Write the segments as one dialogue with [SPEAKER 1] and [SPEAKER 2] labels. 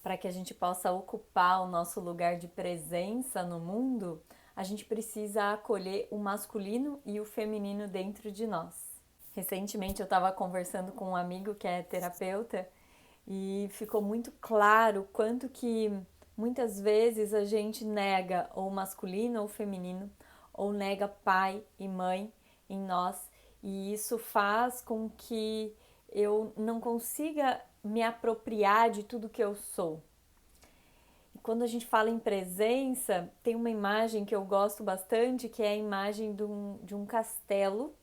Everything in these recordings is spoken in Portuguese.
[SPEAKER 1] para que a gente possa ocupar o nosso lugar de presença no mundo, a gente precisa acolher o masculino e o feminino dentro de nós. Recentemente eu estava conversando com um amigo que é terapeuta e ficou muito claro quanto que muitas vezes a gente nega ou masculino ou feminino, ou nega pai e mãe em nós, e isso faz com que eu não consiga me apropriar de tudo que eu sou. E quando a gente fala em presença, tem uma imagem que eu gosto bastante, que é a imagem de um castelo.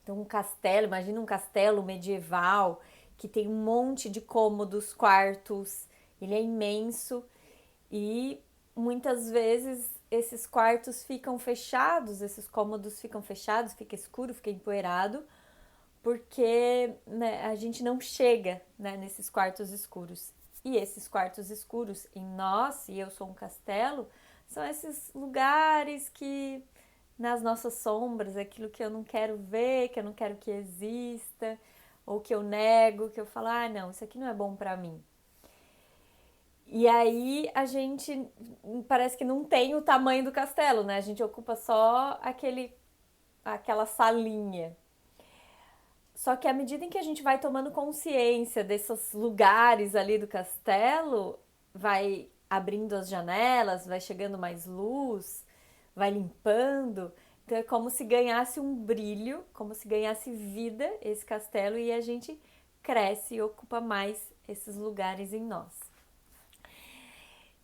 [SPEAKER 1] Então, um castelo, imagina um castelo medieval que tem um monte de cômodos, quartos, ele é imenso e muitas vezes esses quartos ficam fechados, esses cômodos ficam fechados, fica escuro, fica empoeirado, porque né, a gente não chega né, nesses quartos escuros. E esses quartos escuros em nós, e eu sou um castelo, são esses lugares que nas nossas sombras, aquilo que eu não quero ver, que eu não quero que exista, ou que eu nego, que eu falo, ah, não, isso aqui não é bom pra mim. E aí a gente parece que não tem o tamanho do castelo, né? A gente ocupa só aquela salinha. Só que à medida em que a gente vai tomando consciência desses lugares ali do castelo, vai abrindo as janelas, vai chegando mais luz, vai limpando. Então é como se ganhasse um brilho, como se ganhasse vida esse castelo e a gente cresce e ocupa mais esses lugares em nós.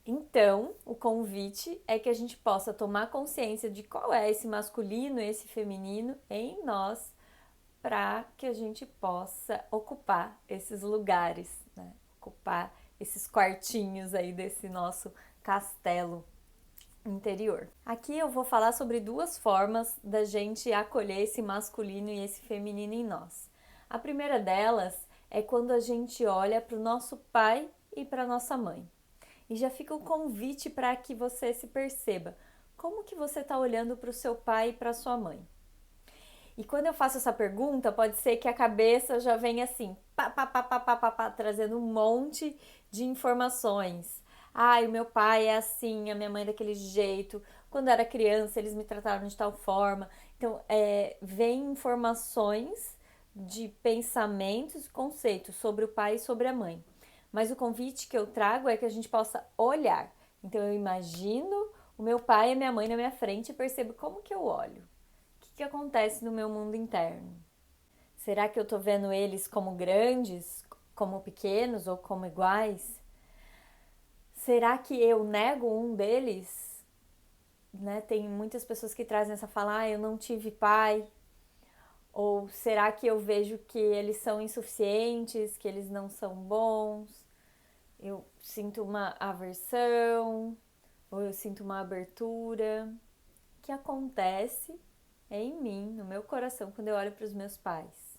[SPEAKER 1] Então, o convite é que a gente possa tomar consciência de qual é esse masculino, esse feminino em nós, para que a gente possa ocupar esses lugares, né? Ocupar esses quartinhos aí desse nosso castelo interior. Aqui eu vou falar sobre duas formas da gente acolher esse masculino e esse feminino em nós. A primeira delas é quando a gente olha para o nosso pai e para nossa mãe. E já fica o convite para que você se perceba como que você está olhando para o seu pai e para sua mãe. E quando eu faço essa pergunta, pode ser que a cabeça já venha assim, pá, pá, pá, pá, pá, pá, pá, trazendo um monte de informações. Ai, o meu pai é assim, a minha mãe é daquele jeito. Quando eu era criança, eles me trataram de tal forma. Então, vem informações de pensamentos, conceitos sobre o pai e sobre a mãe. Mas o convite que eu trago é que a gente possa olhar. Então, eu imagino o meu pai e a minha mãe na minha frente e percebo como que eu olho. O que acontece no meu mundo interno? Será que eu estou vendo eles como grandes, como pequenos ou como iguais? Será que eu nego um deles? Né? Tem muitas pessoas que trazem essa fala, ah, eu não tive pai. Ou será que eu vejo que eles são insuficientes, que eles não são bons? Eu sinto uma aversão, ou eu sinto uma abertura. O que acontece em mim, no meu coração, quando eu olho para os meus pais?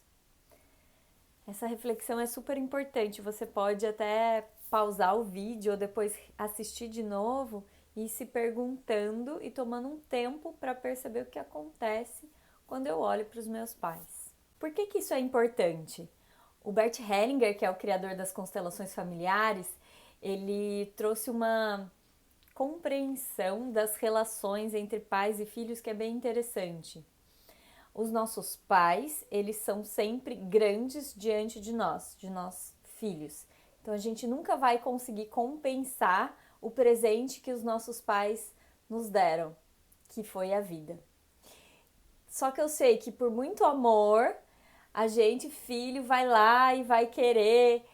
[SPEAKER 1] Essa reflexão é super importante. Você pode até pausar o vídeo ou depois assistir de novo e ir se perguntando e tomando um tempo para perceber o que acontece quando eu olho para os meus pais. Por que isso é importante? O Bert Hellinger, que é o criador das constelações familiares, ele trouxe uma compreensão das relações entre pais e filhos que é bem interessante. Os nossos pais, eles são sempre grandes diante de nós filhos. Então a gente nunca vai conseguir compensar o presente que os nossos pais nos deram, que foi a vida. Só que eu sei que por muito amor, a gente, filho, vai lá e vai querer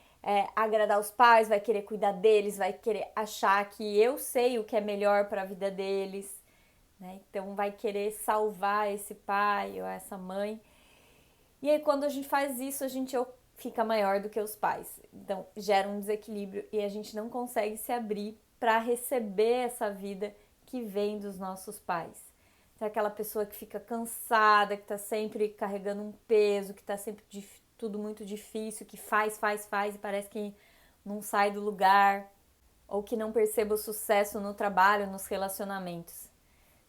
[SPEAKER 1] agradar os pais, vai querer cuidar deles, vai querer achar que eu sei o que é melhor para a vida deles. Né? Então vai querer salvar esse pai ou essa mãe. E aí quando a gente faz isso, a gente fica maior do que os pais. Então gera um desequilíbrio e a gente não consegue se abrir para receber essa vida que vem dos nossos pais. Então, aquela pessoa que fica cansada, que está sempre carregando um peso, que está sempre tudo muito difícil, que faz e parece que não sai do lugar, ou que não perceba o sucesso no trabalho, nos relacionamentos.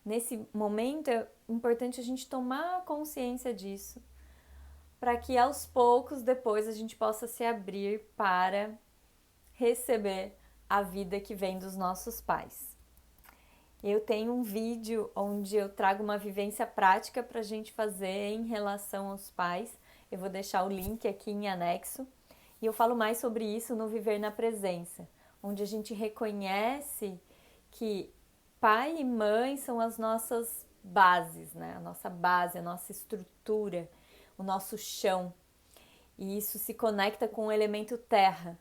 [SPEAKER 1] Nesse momento é importante a gente tomar consciência disso, para que aos poucos depois a gente possa se abrir para receber a vida que vem dos nossos pais. Eu tenho um vídeo onde eu trago uma vivência prática para a gente fazer em relação aos pais. Eu vou deixar o link aqui em anexo. E eu falo mais sobre isso no Viver na Presença, onde a gente reconhece que pai e mãe são as nossas bases, né? A nossa base, a nossa estrutura, o nosso chão. E isso se conecta com o elemento terra.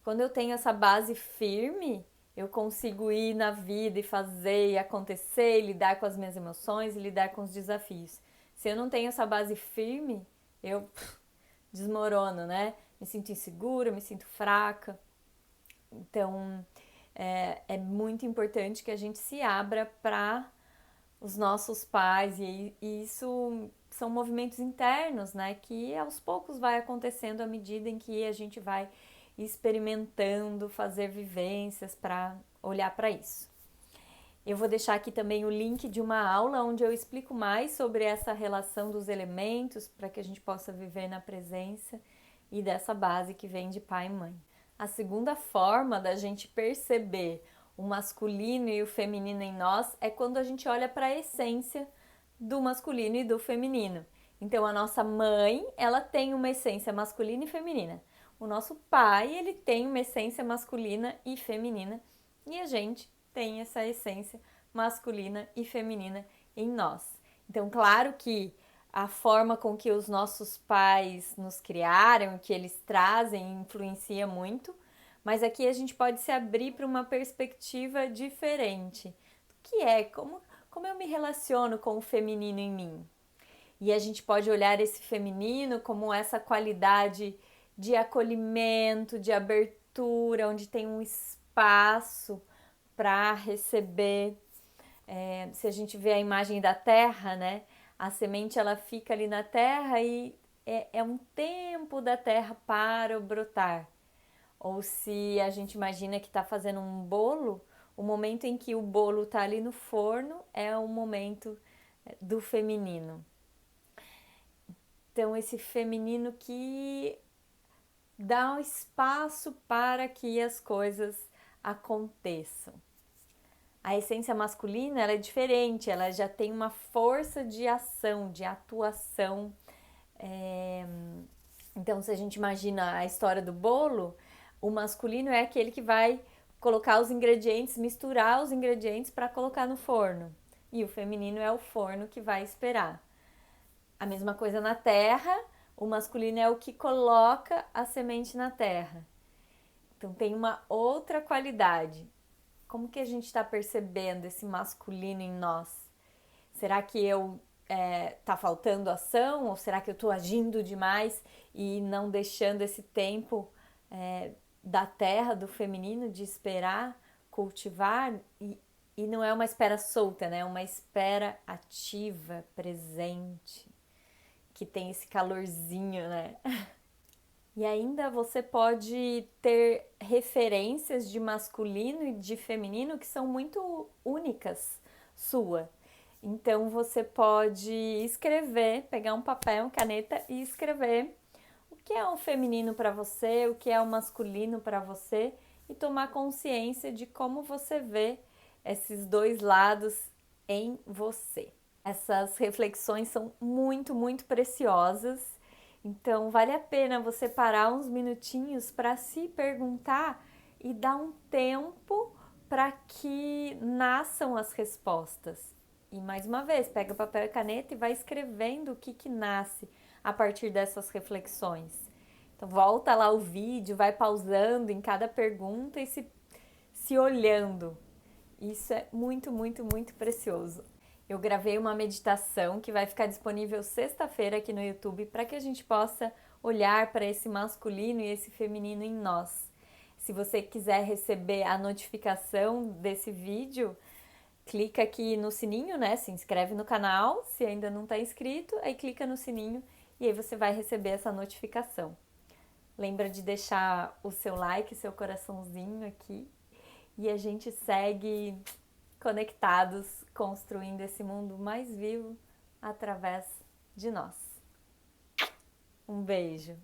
[SPEAKER 1] Quando eu tenho essa base firme, eu consigo ir na vida e fazer e acontecer, e lidar com as minhas emoções e lidar com os desafios. Se eu não tenho essa base firme, eu desmorono, né? Me sinto insegura, me sinto fraca. Então, é muito importante que a gente se abra para os nossos pais e isso são movimentos internos, né? Que aos poucos vai acontecendo à medida em que a gente vai experimentando, fazer vivências para olhar para isso. Eu vou deixar aqui também o link de uma aula onde eu explico mais sobre essa relação dos elementos para que a gente possa viver na presença e dessa base que vem de pai e mãe. A segunda forma da gente perceber o masculino e o feminino em nós é quando a gente olha para a essência do masculino e do feminino. Então a nossa mãe, ela tem uma essência masculina e feminina. O nosso pai, ele tem uma essência masculina e feminina. E a gente tem essa essência masculina e feminina em nós. Então, claro que a forma com que os nossos pais nos criaram, que eles trazem, influencia muito, mas aqui a gente pode se abrir para uma perspectiva diferente. O que é? Como eu me relaciono com o feminino em mim? E a gente pode olhar esse feminino como essa qualidade de acolhimento, de abertura, onde tem um espaço para receber. Se a gente vê a imagem da terra, né? A semente ela fica ali na terra e é um tempo da terra para brotar. Ou se a gente imagina que está fazendo um bolo, o momento em que o bolo está ali no forno é o momento do feminino. Então, esse feminino que dá um espaço para que as coisas aconteçam. A essência masculina ela é diferente, ela já tem uma força de ação, de atuação. Então, se a gente imagina a história do bolo, o masculino é aquele que vai colocar os ingredientes, misturar os ingredientes para colocar no forno. E o feminino é o forno que vai esperar. A mesma coisa na terra, o masculino é o que coloca a semente na terra. Então tem uma outra qualidade. Como que a gente está percebendo esse masculino em nós? Será que tá faltando ação? Ou será que eu estou agindo demais e não deixando esse tempo da terra, do feminino, de esperar, cultivar? E não é uma espera solta, né? É uma espera ativa, presente, que tem esse calorzinho, né? E ainda você pode ter referências de masculino e de feminino que são muito únicas sua. Então você pode escrever, pegar um papel, caneta e escrever o que é o feminino para você, o que é o masculino para você e tomar consciência de como você vê esses dois lados em você. Essas reflexões são muito, muito preciosas. Então, vale a pena você parar uns minutinhos para se perguntar e dar um tempo para que nasçam as respostas. E mais uma vez, pega papel e caneta e vai escrevendo o que nasce a partir dessas reflexões. Então, volta lá o vídeo, vai pausando em cada pergunta e se olhando. Isso é muito, muito, muito precioso. Eu gravei uma meditação que vai ficar disponível sexta-feira aqui no YouTube para que a gente possa olhar para esse masculino e esse feminino em nós. Se você quiser receber a notificação desse vídeo, clica aqui no sininho, né? Se inscreve no canal, se ainda não está inscrito, aí clica no sininho e aí você vai receber essa notificação. Lembra de deixar o seu like, seu coraçãozinho aqui e a gente segue conectados, construindo esse mundo mais vivo através de nós. Um beijo!